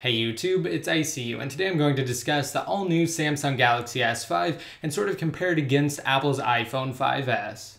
Hey YouTube, it's ICU, and today I'm going to discuss the all-new Samsung Galaxy S5 and sort of compare it against Apple's iPhone 5s.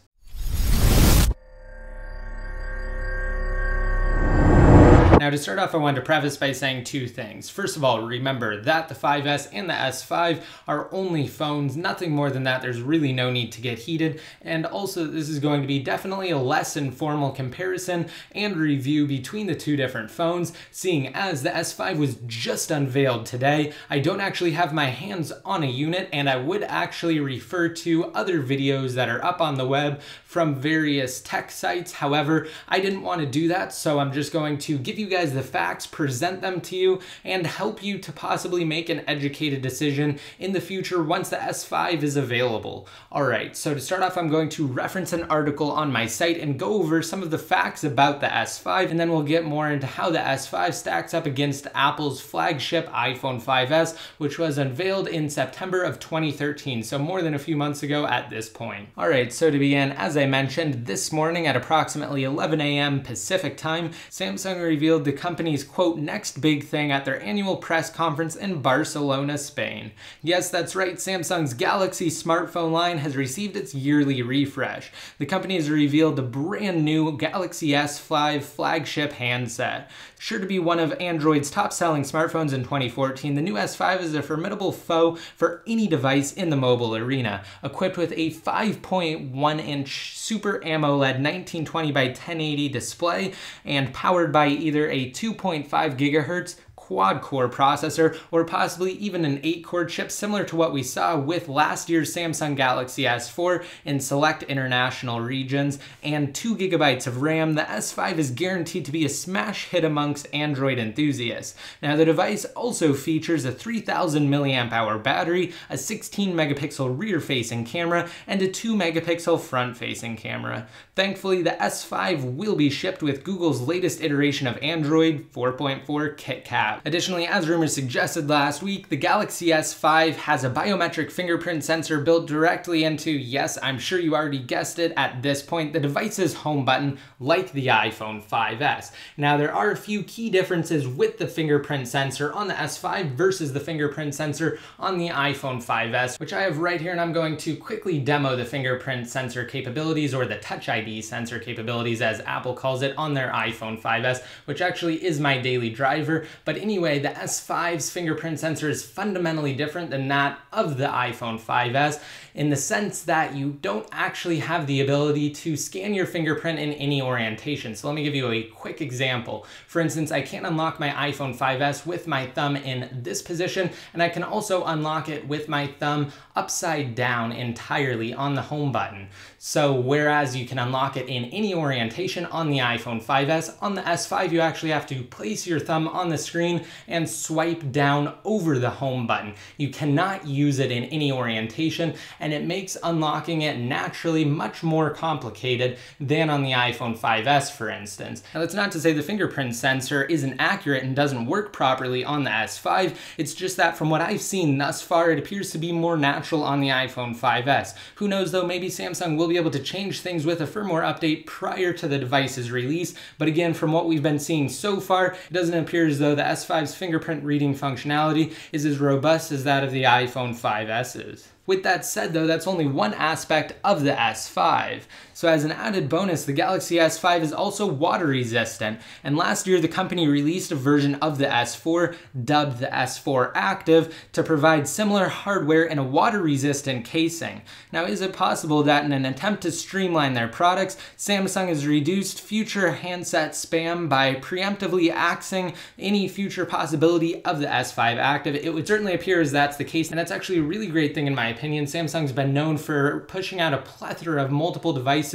Now to start off, I wanted to preface by saying two things. First of all, remember that the 5S and the S5 are only phones, nothing more than that. There's really no need to get heated. And also, this is going to be definitely a less informal comparison and review between the two different phones, seeing as the S5 was just unveiled today. I don't actually have my hands on a unit, and I would actually refer to other videos that are up on the web from various tech sites. However, I didn't want to do that, so I'm just going to give you guys the facts, present them to you, and help you to possibly make an educated decision in the future once the S5 is available. Alright, so to start off, I'm going to reference an article on my site and go over some of the facts about the S5, and then we'll get more into how the S5 stacks up against Apple's flagship iPhone 5S, which was unveiled in September of 2013, so more than a few months ago at this point. Alright, so to begin, as I mentioned, this morning at approximately 11 a.m. Pacific time, Samsung revealed the company's quote next big thing at their annual press conference in Barcelona, Spain. Yes, that's right, Samsung's Galaxy smartphone line has received its yearly refresh. The company has revealed the brand new Galaxy S5 flagship handset. Sure to be one of Android's top-selling smartphones in 2014, the new S5 is a formidable foe for any device in the mobile arena. Equipped with a 5.1-inch Super AMOLED 1920 by 1080 display and powered by either a 2.5 GHz quad-core processor or possibly even an 8-core chip similar to what we saw with last year's Samsung Galaxy S4 in select international regions, and 2 GB of RAM, the S5 is guaranteed to be a smash hit amongst Android enthusiasts. Now the device also features a 3000 mAh battery, a 16 megapixel rear-facing camera, and a 2 megapixel front-facing camera. Thankfully, the S5 will be shipped with Google's latest iteration of Android 4.4 KitKat. Additionally, as rumors suggested last week, the Galaxy S5 has a biometric fingerprint sensor built directly into, yes, I'm sure you already guessed it at this point, the device's home button, like the iPhone 5S. Now, there are a few key differences with the fingerprint sensor on the S5 versus the fingerprint sensor on the iPhone 5S, which I have right here, and I'm going to quickly demo the fingerprint sensor capabilities, or the Touch ID sensor capabilities as Apple calls it, on their iPhone 5S, which actually is my daily driver. But anyway, the S5's fingerprint sensor is fundamentally different than that of the iPhone 5S in the sense that you don't actually have the ability to scan your fingerprint in any orientation. So let me give you a quick example. For instance, I can unlock my iPhone 5S with my thumb in this position, and I can also unlock it with my thumb upside down entirely on the home button. So whereas you can unlock it in any orientation on the iPhone 5S, on the S5 you actually have to place your thumb on the screen and swipe down over the home button. You cannot use it in any orientation, and it makes unlocking it naturally much more complicated than on the iPhone 5S, for instance. Now that's not to say the fingerprint sensor isn't accurate and doesn't work properly on the S5, it's just that from what I've seen thus far, it appears to be more natural on the iPhone 5S. Who knows though, maybe Samsung will be able to change things with a firmware update prior to the device's release, but again, from what we've been seeing so far, it doesn't appear as though the S5's fingerprint reading functionality is as robust as that of the iPhone 5S's. With that said though, that's only one aspect of the S5. So as an added bonus, the Galaxy S5 is also water resistant, and last year the company released a version of the S4, dubbed the S4 Active, to provide similar hardware in a water resistant casing. Now, is it possible that in an attempt to streamline their products, Samsung has reduced future handset spam by preemptively axing any future possibility of the S5 Active? It would certainly appear as that's the case, and that's actually a really great thing in my opinion. Samsung's been known for pushing out a plethora of multiple devices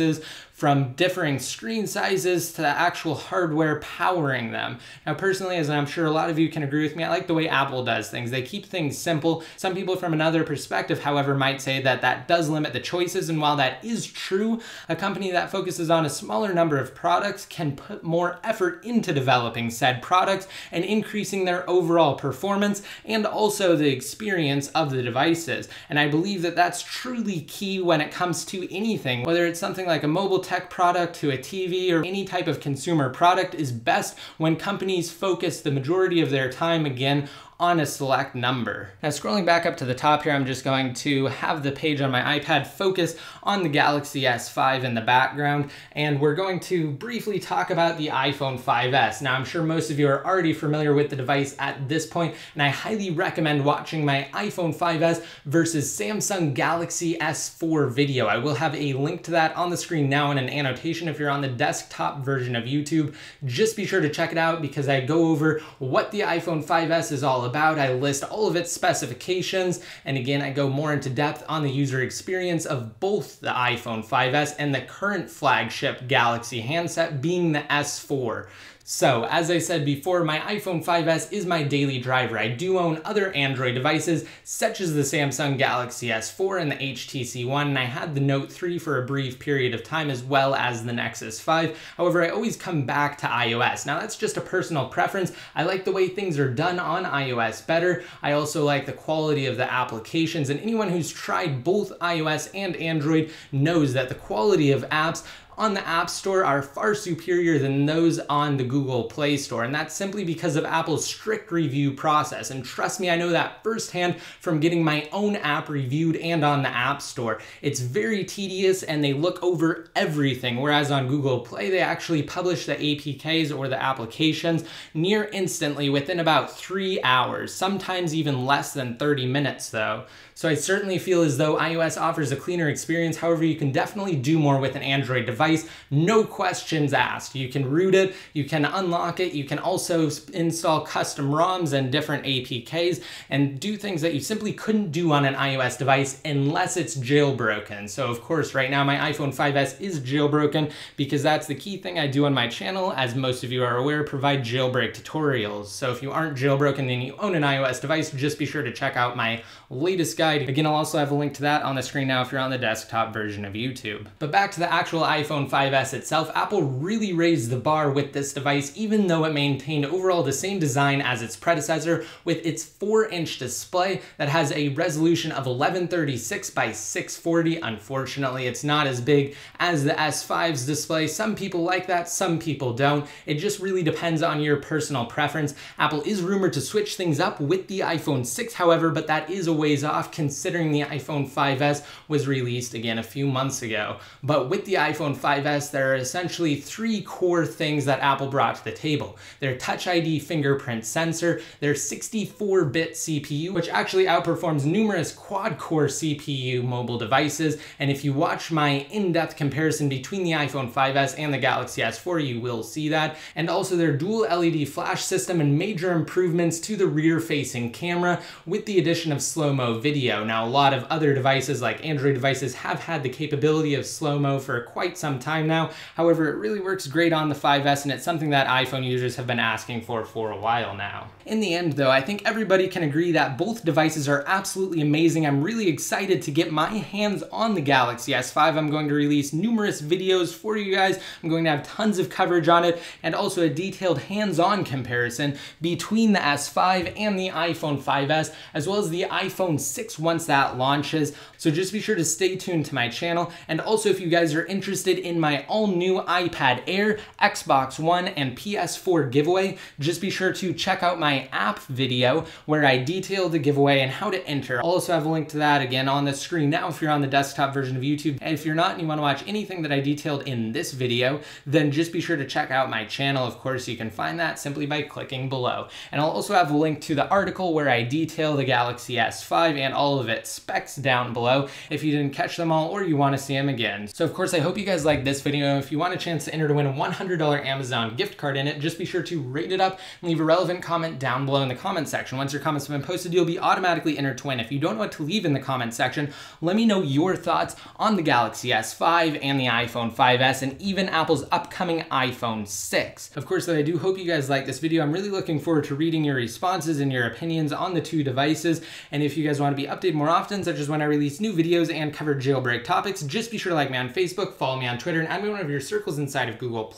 from differing screen sizes to the actual hardware powering them. Now personally, as I'm sure a lot of you can agree with me, I like the way Apple does things. They keep things simple. Some people from another perspective, however, might say that that does limit the choices, and while that is true, a company that focuses on a smaller number of products can put more effort into developing said products and increasing their overall performance and also the experience of the devices. And I believe that that's truly key when it comes to anything, whether it's something like a mobile tech product to a TV or any type of consumer product is best when companies focus the majority of their time, again, on a select number. Now, scrolling back up to the top here, I'm just going to have the page on my iPad focus on the Galaxy S5 in the background, and we're going to briefly talk about the iPhone 5S. Now, I'm sure most of you are already familiar with the device at this point, and I highly recommend watching my iPhone 5S versus Samsung Galaxy S4 video. I will have a link to that on the screen now in an annotation if you're on the desktop version of YouTube. Just be sure to check it out because I go over what the iPhone 5S is all about. I list all of its specifications, and again, I go more into depth on the user experience of both the iPhone 5S and the current flagship Galaxy handset being the S4. So, as I said before, my iPhone 5S is my daily driver. I do own other Android devices, such as the Samsung Galaxy S4 and the HTC One, and I had the Note 3 for a brief period of time, as well as the Nexus 5. However, I always come back to iOS. Now, that's just a personal preference. I like the way things are done on iOS better. I also like the quality of the applications, and anyone who's tried both iOS and Android knows that the quality of apps on the App Store are far superior than those on the Google Play Store, and that's simply because of Apple's strict review process. And trust me, I know that firsthand from getting my own app reviewed and on the App Store. It's very tedious and they look over everything, whereas on Google Play, they actually publish the APKs or the applications near instantly within about 3 hours, sometimes even less than 30 minutes though. So I certainly feel as though iOS offers a cleaner experience. However, you can definitely do more with an Android device, no questions asked. You can root it, you can unlock it, you can also install custom ROMs and different APKs and do things that you simply couldn't do on an iOS device unless it's jailbroken. So of course, right now my iPhone 5S is jailbroken because that's the key thing I do on my channel. As most of you are aware, provide jailbreak tutorials. So if you aren't jailbroken and you own an iOS device, just be sure to check out my latest guide. Again, I'll also have a link to that on the screen now if you're on the desktop version of YouTube. But back to the actual iPhone 5S itself, Apple really raised the bar with this device, even though it maintained overall the same design as its predecessor with its 4-inch display that has a resolution of 1136 by 640. Unfortunately, it's not as big as the S5's display. Some people like that, some people don't. It just really depends on your personal preference. Apple is rumored to switch things up with the iPhone 6, however, but that is a ways off considering the iPhone 5S was released again a few months ago. But with the iPhone 5S, there are essentially 3 core things that Apple brought to the table. Their Touch ID fingerprint sensor, their 64-bit CPU, which actually outperforms numerous quad-core CPU mobile devices, and if you watch my in-depth comparison between the iPhone 5S and the Galaxy S4, you will see that, and also their dual LED flash system and major improvements to the rear-facing camera with the addition of slow-mo video. Now, a lot of other devices like Android devices have had the capability of slow-mo for quite some time now. However, it really works great on the 5S and it's something that iPhone users have been asking for a while now. In the end though, I think everybody can agree that both devices are absolutely amazing. I'm really excited to get my hands on the Galaxy S5. I'm going to release numerous videos for you guys. I'm going to have tons of coverage on it and also a detailed hands-on comparison between the S5 and the iPhone 5S, as well as the iPhone 6 once that launches. So just be sure to stay tuned to my channel. And also, if you guys are interested in my all-new iPad Air, Xbox One, and PS4 giveaway, just be sure to check out my app video where I detail the giveaway and how to enter. I'll also have a link to that again on the screen now if you're on the desktop version of YouTube. And if you're not and you want to watch anything that I detailed in this video, then just be sure to check out my channel. Of course, you can find that simply by clicking below. And I'll also have a link to the article where I detail the Galaxy S5 and all of its specs down below if you didn't catch them all or you want to see them again. So of course, I hope you guys liked this video. If you want a chance to enter to win a $100 Amazon gift card in it, just be sure to rate it up and leave a relevant comment down below in the comment section. Once your comments have been posted, you'll be automatically entered to win. If you don't know what to leave in the comment section, let me know your thoughts on the Galaxy S5 and the iPhone 5S and even Apple's upcoming iPhone 6. Of course, though, I do hope you guys like this video. I'm really looking forward to reading your responses and your opinions on the two devices. And if you guys want to be updated more often, such as when I release new videos and cover jailbreak topics, just be sure to like me on Facebook, follow me on Twitter, and add me one of your circles inside of Google+.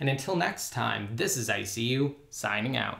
And until next time, this is ICU, signing out.